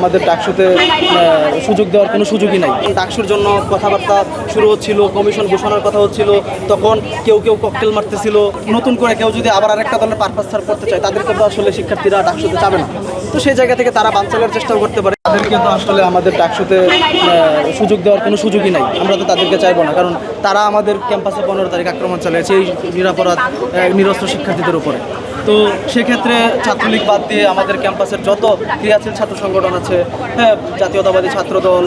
আমাদের ডাকসুতে সুযোগ দেওয়ার কোনো সুযোগই নাই। ডাকসুর জন্য কথাবার্তা শুরু হচ্ছিল, কমিশন ঘোষণার কথা হচ্ছিল, তখন কেউ ককটেল মারতেছিল। নতুন করে কেউ যদি আবার আরেকটা দলের পারপাস সার্ভ করতে চায়, তাদেরকে তো আসলে শিক্ষার্থীরা ডাকসুতে যাবে না। তো সেই জায়গা থেকে তারা বানচালের চেষ্টাও করতে পারে। তাদেরকে তো আসলে আমাদের ডাকসুতে সুযোগ দেওয়ার কোনো সুযোগই নাই। আমরা তো তাদেরকে চাইবো না, কারণ তারা আমাদের ক্যাম্পাসে 15 তারিখ আক্রমণ চালিয়েছে এই নিরাপরাধ নিরস্ত্র শিক্ষার্থীদের উপরে। তো সেক্ষেত্রে ছাত্রলীগ বাদ দিয়ে আমাদের ক্যাম্পাসের যত ক্রিয়াশীল ছাত্র সংগঠন আছে, জাতীয়তাবাদী ছাত্রদল,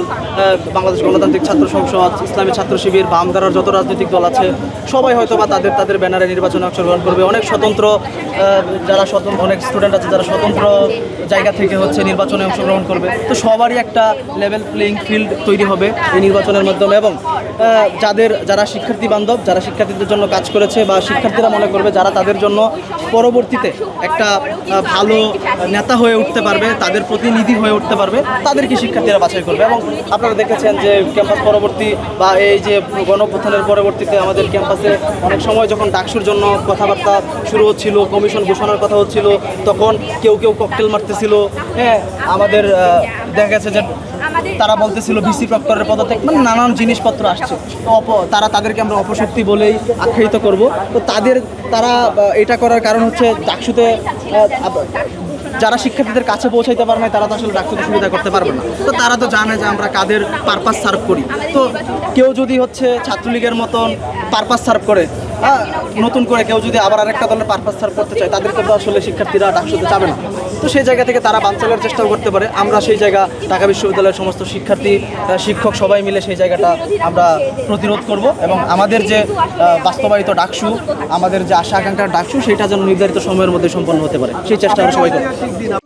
বাংলাদেশ গণতান্ত্রিক ছাত্র সংসদ, ইসলামী ছাত্র শিবির, বামধারার যত রাজনৈতিক দল আছে, সবাই হয়তো বা তাদের ব্যানারে নির্বাচনে অংশগ্রহণ করবে। অনেক স্বতন্ত্র অনেক স্টুডেন্ট আছে যারা স্বতন্ত্র জায়গা থেকে নির্বাচনে অংশগ্রহণ করবে। তো সবারই একটা লেভেল প্লেইং ফিল্ড তৈরি হবে এই নির্বাচনের মাধ্যমে, এবং যারা শিক্ষার্থী বান্ধব, যারা শিক্ষার্থীদের জন্য কাজ করেছে, বা শিক্ষার্থীরা মনে করবে যারা তাদের জন্য পরবর্তীতে একটা ভালো নেতা হয়ে উঠতে পারবে, তাদের প্রতিনিধি হয়ে উঠতে পারবে, তাদেরকে শিক্ষার্থীরা বাছাই করবে। এবং আপনারা দেখেছেন যে ক্যাম্পাস পরবর্তী বা এই যে গণঅভ্যুত্থানের পরবর্তীতে আমাদের ক্যাম্পাসে অনেক সময় যখন ডাকসুর জন্য কথাবার্তা শুরু হচ্ছিল, কমিশন ঘোষণার কথা হচ্ছিল, তখন কেউ ককটেল মারতেছিল। আমাদের দেখা গেছে যে তারা বলতেছিল ভিসি প্রক্টরের পদত্যাগ, মানে নানান জিনিসপত্র আসছে। তাদেরকে আমরা অপশক্তি বলেই আখ্যায়িত করব। তো তারা এটা করার কারণ হচ্ছে ডাকসুতে যারা শিক্ষার্থীদের কাছে পৌঁছাইতে পারে না, তারা তো আসলে ডাকসুতে সুবিধা করতে পারবে না। তো তারা তো জানে যে আমরা কাদের পারপাস সার্ভ করি। তো কেউ যদি ছাত্রলীগের মতন পারপাস সার্ভ করে, নতুন করে কেউ যদি আবার আরেকটা দলের পারপাস সার্ভ করতে চায়, তাদেরকে তো আসলে শিক্ষার্থীরা ডাকসুতে যাবে না। তো সেই জায়গা থেকে তারা বানচালের চেষ্টাও করতে পারে। আমরা সেই জায়গা ঢাকা বিশ্ববিদ্যালয়ের সমস্ত শিক্ষার্থী, শিক্ষক সবাই মিলে সেই জায়গাটা আমরা প্রতিরোধ করব, এবং আমাদের যে বাস্তবায়িত ডাকসু, আমাদের যে আশা আকাঙ্ক্ষার ডাকসু, সেটা যেন নির্ধারিত সময়ের মধ্যে সম্পন্ন হতে পারে, সেই চেষ্টা আমরা সবাই করব।